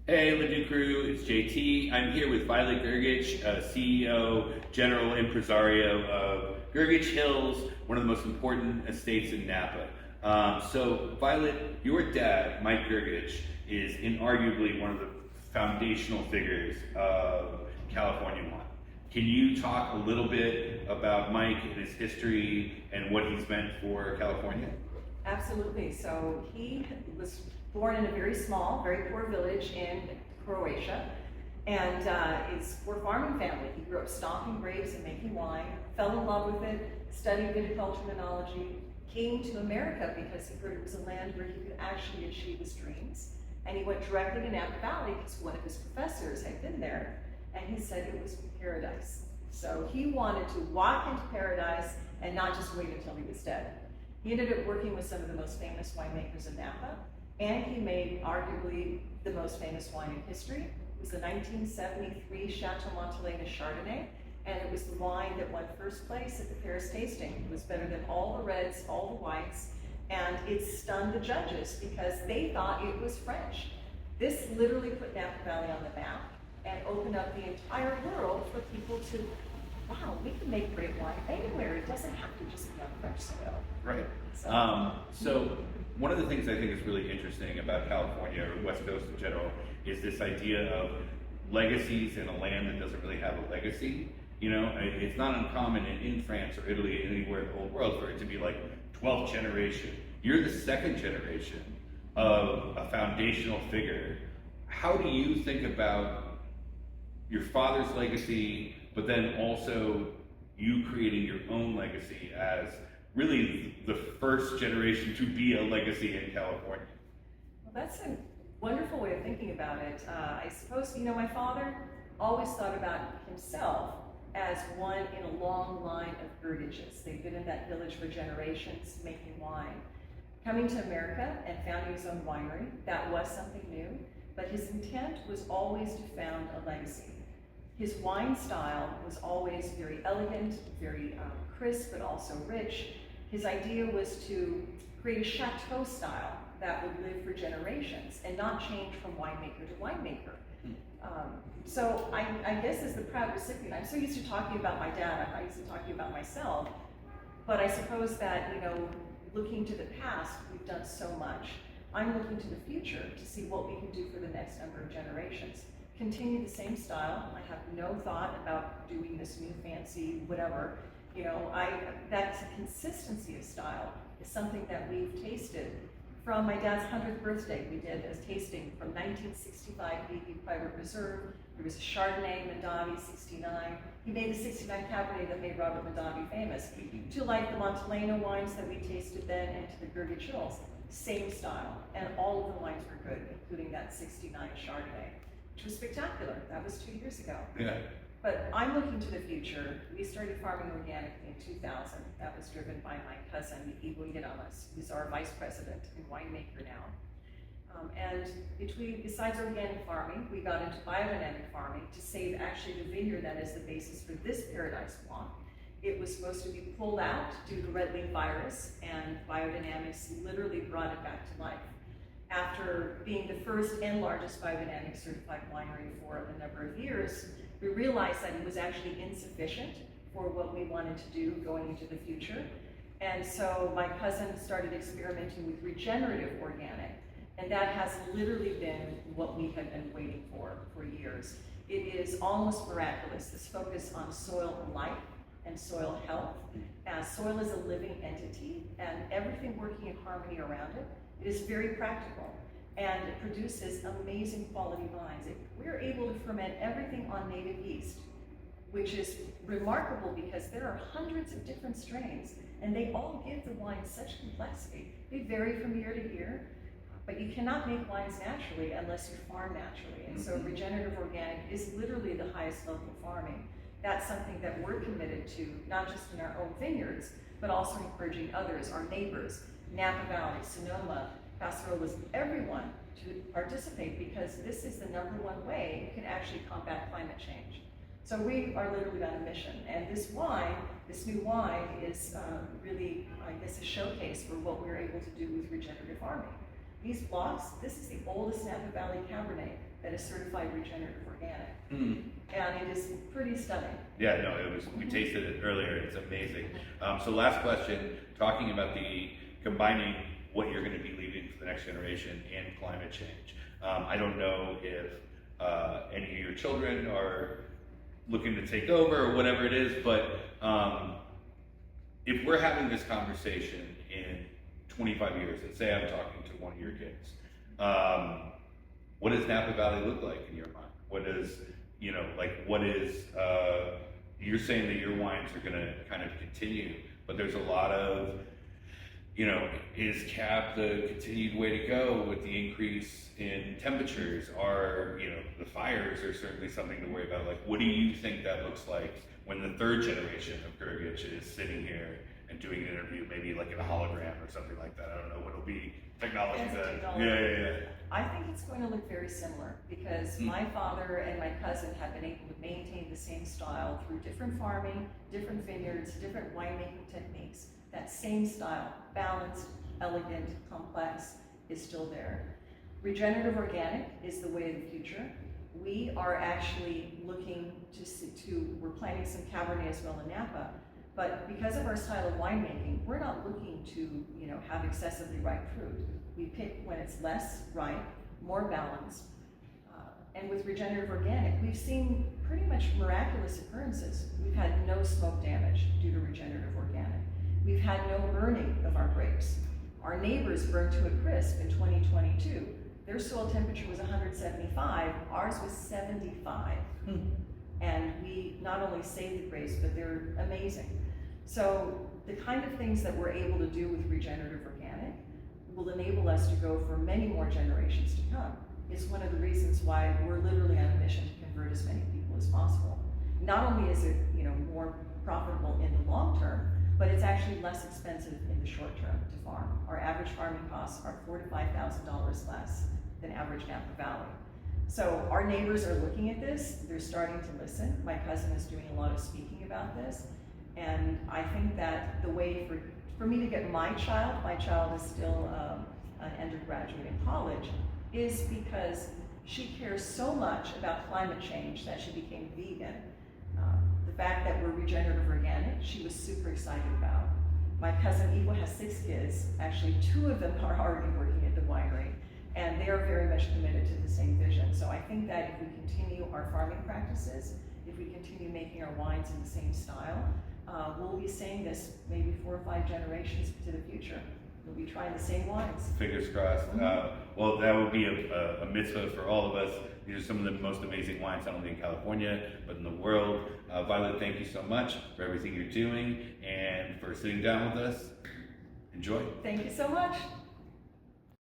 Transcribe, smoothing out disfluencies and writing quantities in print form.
Hey, Ledoux crew, it's JT. I'm here with Violet Grgich, CEO, General Impresario of Grgich Hills, one of the most important estates in Napa. So, Violet, your dad, Mike Grgich, is inarguably one of the foundational figures of California wine. Can you talk a little bit about Mike and his history and what he's meant for California? Absolutely. So he was born in a very small, very poor village in Croatia, and we're a farming family. He grew up stomping grapes and making wine, fell in love with it, studied viticulture and enology, came to America because he heard it was a land where he could actually achieve his dreams. And he went directly to Napa Valley because one of his professors had been there, and he said it was paradise. So he wanted to walk into paradise and not just wait until he was dead. He ended up working with some of the most famous winemakers in Napa, and he made arguably the most famous wine in history. It was the 1973 Chateau Montelena Chardonnay, and it was the wine that won first place at the Paris tasting. It was better than all the reds, all the whites, and it stunned the judges because they thought it was French. This literally put Napa Valley on the map and opened up the entire world for people to, wow, we can make great wine anywhere. It doesn't have to just be on French soil. Right. So one of the things I think is really interesting about California or West Coast in general is this idea of legacies in a land that doesn't really have a legacy. You know, it's not uncommon in France or Italy, anywhere in the whole world, for it to be like 12th generation. You're the second generation of a foundational figure. How do you think about your father's legacy, but then also you creating your own legacy as really the first generation to be a legacy in California? Well, that's a wonderful way of thinking about it. I suppose, my father always thought about himself as one in a long line of Grgiches. They've been in that village for generations making wine. Coming to America and founding his own winery, that was something new, but his intent was always to found a legacy. His wine style was always very elegant, very crisp, but also rich. His idea was to create a chateau style that would live for generations and not change from winemaker to winemaker. So I guess as the proud recipient, I'm so used to talking about my dad, I'm not used to talking about myself, but I suppose that, looking to the past, we've done so much. I'm looking to the future to see what we can do for the next number of generations. Continue the same style. I have no thought about doing this new fancy whatever. That consistency of style is something that we've tasted. From my dad's 100th birthday, we did a tasting from 1965 BV Private Reserve. There was a Chardonnay Mondavi 69. He made a 69 Cabernet that made Robert Mondavi famous. To like the Montelena wines that we tasted then and to the Grgich Hills, same style. And all of the wines were good, including that 69 Chardonnay, which was spectacular. That was 2 years ago. Yeah. But I'm looking to the future. We started farming organically in 2000. That was driven by my cousin, Ivo Yeramas, who's our vice president and winemaker now. And besides organic farming, we got into biodynamic farming to save actually the vineyard that is the basis for this Paradise Blanc. It was supposed to be pulled out due to red leaf virus, and biodynamics literally brought it back to life. After being the first and largest biodynamic certified winery for a number of years, we realized that it was actually insufficient for what we wanted to do going into the future. And so my cousin started experimenting with regenerative organic, and that has literally been what we have been waiting for years. It is almost miraculous, this focus on soil life and soil health. Soil is a living entity, and everything working in harmony around it. It is very practical, and it produces amazing quality wines. We're able to ferment everything on native yeast, which is remarkable because there are hundreds of different strains, and they all give the wine such complexity. They vary from year to year, but you cannot make wines naturally unless you farm naturally. And so regenerative organic is literally the highest level of farming. That's something that we're committed to, not just in our own vineyards, but also encouraging others, our neighbors, Napa Valley, Sonoma, Pasterolas, everyone to participate, because this is the #1 way you can actually combat climate change. So we are literally on a mission, and this new wine is really, I guess, a showcase for what we're able to do with regenerative farming. These blocks, this is the oldest Napa Valley Cabernet that is certified regenerative organic. And it is pretty stunning. Yeah, no, it was, we tasted it earlier, it's amazing. So last question, talking about the combining what you're gonna be leaving for the next generation and climate change. I don't know if any of your children are looking to take over or whatever it is, but if we're having this conversation in 25 years, and say I'm talking to one of your kids, what does Napa Valley look like in your mind? What is, you know, like what is, you're saying that your wines are gonna kind of continue, but there's a lot of, you know, is CAB the continued way to go with the increase in temperatures? Are, you know, the fires are certainly something to worry about. Like, what do you think that looks like when the third generation of Grgich is sitting here and doing an interview, maybe like in a hologram or something like that? I don't know what it'll be, technology Fancy that, technology. yeah. I think it's going to look very similar because my father and my cousin have been able to maintain the same style through different farming, different vineyards, different winemaking techniques. That same style, balanced, elegant, complex, is still there. Regenerative organic is the way of the future. We are actually looking we're planting some Cabernet as well in Napa, but because of our style of winemaking, we're not looking to, you know, have excessively ripe fruit. We pick when it's less ripe, more balanced. And with regenerative organic, we've seen pretty much miraculous occurrences. We've had no smoke damage due to regenerative organic. We've had no burning of our grapes. Our neighbors burned to a crisp in 2022. Their soil temperature was 175, ours was 75. And we not only saved the grapes, but they're amazing. So the kind of things that we're able to do with regenerative organic will enable us to go for many more generations to come. It's one of the reasons why we're literally on a mission to convert as many people as possible. Not only is it, you know, more profitable in the long term, but it's actually less expensive in the short term to farm. Our average farming costs are $4,000 to $5,000 less than average Napa Valley. So our neighbors are looking at this, they're starting to listen. My cousin is doing a lot of speaking about this. And I think that the way for me to get my child is still an undergraduate in college, is because she cares so much about climate change that she became vegan. The fact that we're regenerative organic, she was super excited about. My cousin Eva has 6 kids. Actually, 2 of them are already working at the winery, and they are very much committed to the same vision. So I think that if we continue our farming practices, if we continue making our wines in the same style, we'll be saying this maybe 4 or 5 generations to the future. We'll be trying the same wines. Fingers crossed. Well, that would be a mitzvah for all of us. These are some of the most amazing wines, not only in California, but in the world. Violet, thank you so much for everything you're doing and for sitting down with us. Enjoy. Thank you so much.